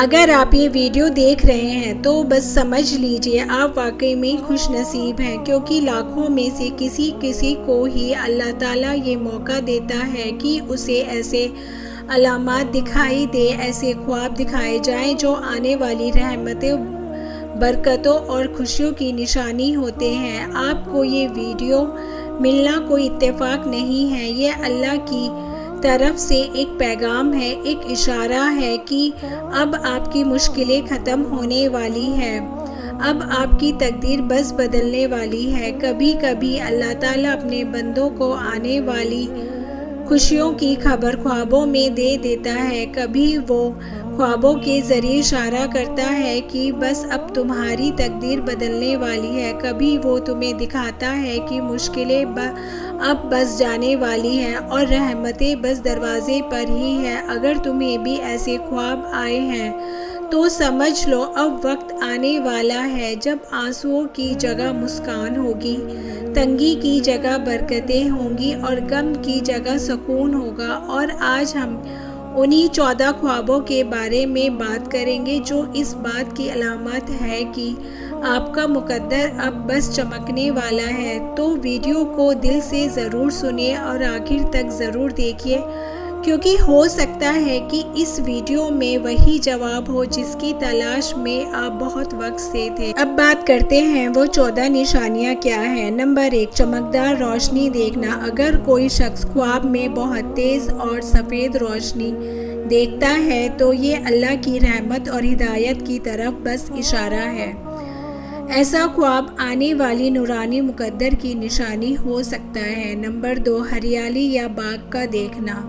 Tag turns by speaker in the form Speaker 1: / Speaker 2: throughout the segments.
Speaker 1: اگر آپ یہ ویڈیو دیکھ رہے ہیں تو بس سمجھ لیجئے آپ واقعی میں خوش نصیب ہیں، کیونکہ لاکھوں میں سے کسی کو ہی اللہ تعالیٰ یہ موقع دیتا ہے کہ اسے ایسے علامات دکھائی دے، ایسے خواب دکھائے جائیں جو آنے والی رحمتوں، برکتوں اور خوشیوں کی نشانی ہوتے ہیں۔ آپ کو یہ ویڈیو ملنا کوئی اتفاق نہیں ہے، یہ اللہ کی طرف سے ایک پیغام ہے، ایک اشارہ ہے کہ اب آپ کی مشکلیں ختم ہونے والی ہیں، اب آپ کی تقدیر بس بدلنے والی ہے۔ کبھی کبھی اللہ تعالیٰ اپنے بندوں کو آنے والی خوشیوں کی خبر خوابوں میں دے دیتا ہے، کبھی وہ خوابوں کے ذریعے اشارہ کرتا ہے کہ بس اب تمہاری تقدیر بدلنے والی ہے، کبھی وہ تمہیں دکھاتا ہے کہ مشکلیں اب بس جانے والی ہیں اور رحمتیں بس دروازے پر ہی ہیں۔ اگر تمہیں بھی ایسے خواب آئے ہیں تو سمجھ لو اب وقت آنے والا ہے جب آنسوؤں کی جگہ مسکان ہوگی، تنگی کی جگہ برکتیں ہوں گی اور غم کی جگہ سکون ہوگا۔ اور آج ہم انہی 14 خوابوں کے بارے میں بات کریں گے جو اس بات کی علامت ہے کہ آپ کا مقدر اب بس چمکنے والا ہے۔ تو ویڈیو کو دل سے ضرور سنیں اور آخر تک ضرور دیکھیے، کیونکہ ہو سکتا ہے کہ اس ویڈیو میں وہی جواب ہو جس کی تلاش میں آپ بہت وقت سے تھے۔ اب بات کرتے ہیں وہ 14 نشانیاں کیا ہیں۔ نمبر 1، چمکدار روشنی دیکھنا۔ اگر کوئی شخص خواب میں بہت تیز اور سفید روشنی دیکھتا ہے تو یہ اللہ کی رحمت اور ہدایت کی طرف بس اشارہ ہے۔ ایسا خواب آنے والی نورانی مقدر کی نشانی ہو سکتا ہے۔ نمبر 2، ہریالی یا باغ کا دیکھنا۔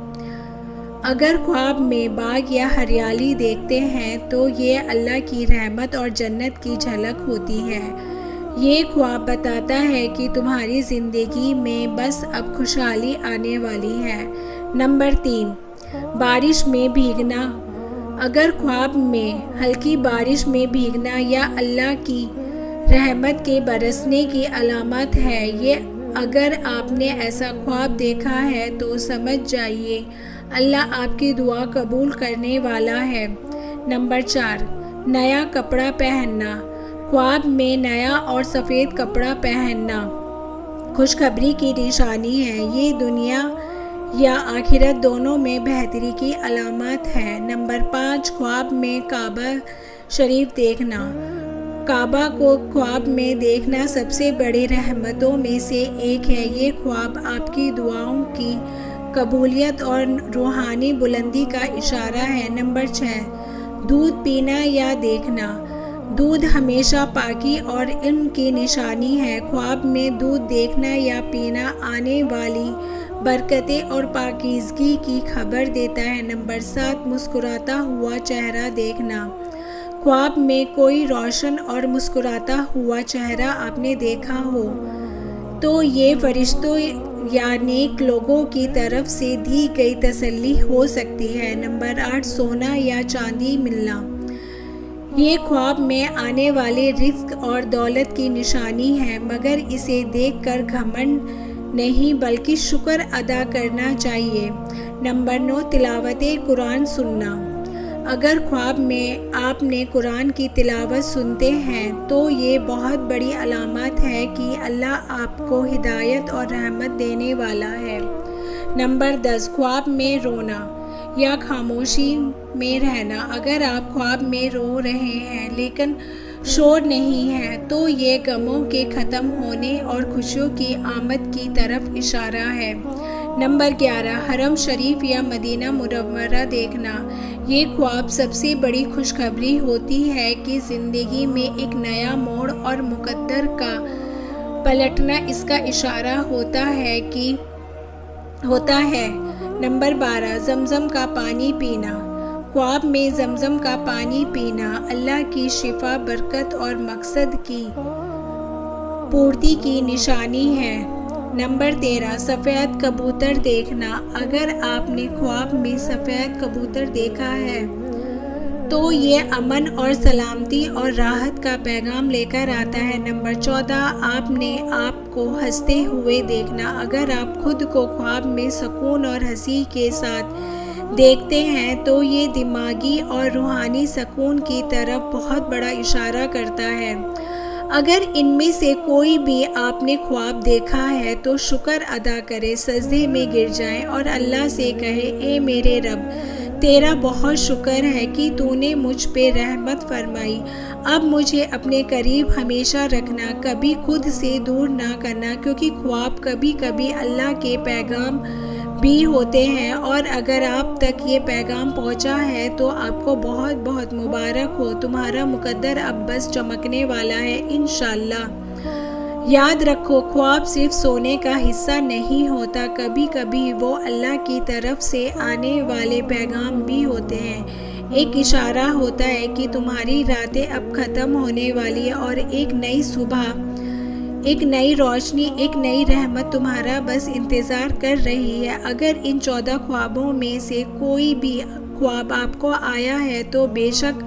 Speaker 1: اگر خواب میں باغ یا ہریالی دیکھتے ہیں تو یہ اللہ کی رحمت اور جنت کی جھلک ہوتی ہے۔ یہ خواب بتاتا ہے کہ تمہاری زندگی میں بس اب خوشحالی آنے والی ہے۔ نمبر 3، بارش میں بھیگنا۔ اگر خواب میں ہلکی بارش میں بھیگنا یا اللہ کی رحمت کے برسنے کی علامت ہے، اگر آپ نے ایسا خواب دیکھا ہے تو سمجھ جائیے اللہ آپ کی دعا قبول کرنے والا ہے۔ نمبر 4، نیا کپڑا پہننا۔ خواب میں نیا اور سفید کپڑا پہننا خوشخبری کی نشانی ہے، یہ دنیا یا آخرت دونوں میں بہتری کی علامت ہے۔ نمبر 5، خواب میں کعبہ شریف دیکھنا۔ کعبہ کو خواب میں دیکھنا سب سے بڑی رحمتوں میں سے ایک ہے۔ یہ خواب آپ کی دعاؤں کی قبولیت اور روحانی بلندی کا اشارہ ہے۔ نمبر 6، دودھ پینا یا دیکھنا۔ دودھ ہمیشہ پاکی اور علم کی نشانی ہے۔ خواب میں دودھ دیکھنا یا پینا آنے والی برکتیں اور پاکیزگی کی خبر دیتا ہے۔ نمبر 7، مسکراتا ہوا چہرہ دیکھنا۔ خواب میں کوئی روشن اور مسکراتا ہوا چہرہ آپ نے دیکھا ہو تو یہ فرشتوں یا نیک لوگوں کی طرف سے دی گئی تسلی ہو سکتی ہے۔ نمبر 8، سونا یا چاندی ملنا۔ یہ خواب میں آنے والے رزق اور دولت کی نشانی ہے، مگر اسے دیکھ کر گھمنڈ نہیں بلکہ شکر ادا کرنا چاہیے۔ نمبر 9، تلاوت قرآن سننا۔ اگر خواب میں آپ نے قرآن کی تلاوت سنتے ہیں تو یہ بہت بڑی علامت ہے کہ اللہ آپ کو ہدایت اور رحمت دینے والا ہے۔ نمبر 10، خواب میں رونا یا خاموشی میں رہنا۔ اگر آپ خواب میں رو رہے ہیں لیکن شور نہیں ہے تو یہ غموں کے ختم ہونے اور خوشیوں کی آمد کی طرف اشارہ ہے۔ نمبر 11، حرم شریف یا مدینہ منورہ دیکھنا۔ یہ خواب سب سے بڑی خوشخبری ہوتی ہے کہ زندگی میں ایک نیا موڑ اور مقدر کا پلٹنا اس کا اشارہ ہوتا ہے۔ نمبر 12، زمزم کا پانی پینا۔ خواب میں زمزم کا پانی پینا اللہ کی شفا، برکت اور مقصد کی پورتی کی نشانی ہے۔ نمبر 13، سفید کبوتر دیکھنا۔ اگر آپ نے خواب میں سفید کبوتر دیکھا ہے تو یہ امن اور سلامتی اور راحت کا پیغام لے کر آتا ہے۔ نمبر 14، آپ نے آپ کو ہنستے ہوئے دیکھنا۔ اگر آپ خود کو خواب میں سکون اور ہنسی کے ساتھ دیکھتے ہیں تو یہ دماغی اور روحانی سکون کی طرف بہت بڑا اشارہ کرتا ہے۔ اگر ان میں سے کوئی بھی آپ نے خواب دیکھا ہے تو شکر ادا کرے، سجدے میں گر جائیں اور اللہ سے کہے، اے میرے رب، تیرا بہت شکر ہے کہ تو نے مجھ پہ رحمت فرمائی۔ اب مجھے اپنے قریب ہمیشہ رکھنا، کبھی خود سے دور نہ کرنا، کیونکہ خواب کبھی کبھی اللہ کے پیغام بھی ہوتے ہیں، اور اگر آپ تک یہ پیغام پہنچا ہے تو آپ کو بہت بہت مبارک ہو، تمہارا مقدر اب بس چمکنے والا ہے انشاءاللہ۔ یاد رکھو، خواب صرف سونے کا حصہ نہیں ہوتا، کبھی کبھی وہ اللہ کی طرف سے آنے والے پیغام بھی ہوتے ہیں۔ ایک اشارہ ہوتا ہے کہ تمہاری راتیں اب ختم ہونے والی ہیں اور ایک نئی صبح، ایک نئی روشنی، ایک نئی رحمت تمہارا بس انتظار کر رہی ہے۔ اگر ان 14 خوابوں میں سے کوئی بھی خواب آپ کو آیا ہے تو بے شک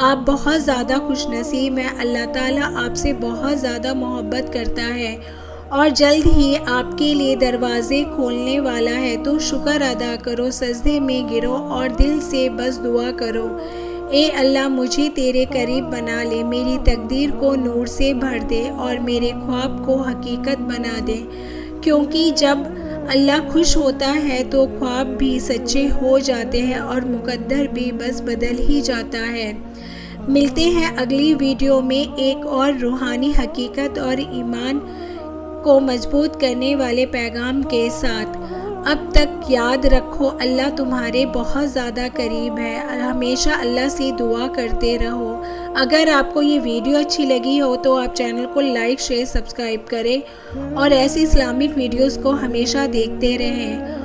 Speaker 1: آپ بہت زیادہ خوش نصیب ہیں۔ اللہ تعالیٰ آپ سے بہت زیادہ محبت کرتا ہے اور جلد ہی آپ کے لیے دروازے کھولنے والا ہے، تو شکر ادا کرو، سجدے میں گرو اور دل سے بس دعا کرو، اے اللہ مجھے تیرے قریب بنا لے، میری تقدیر کو نور سے بھر دے اور میرے خواب کو حقیقت بنا دے، کیونکہ جب اللہ خوش ہوتا ہے تو خواب بھی سچے ہو جاتے ہیں اور مقدر بھی بس بدل ہی جاتا ہے۔ ملتے ہیں اگلی ویڈیو میں ایک اور روحانی حقیقت اور ایمان کو مضبوط کرنے والے پیغام کے ساتھ۔ اب تک یاد رکھو، اللہ تمہارے بہت زیادہ قریب ہے، ہمیشہ اللہ سے دعا کرتے رہو۔ اگر آپ کو یہ ویڈیو اچھی لگی ہو تو آپ چینل کو لائک، شیئر، سبسکرائب کریں اور ایسی اسلامک ویڈیوز کو ہمیشہ دیکھتے رہیں۔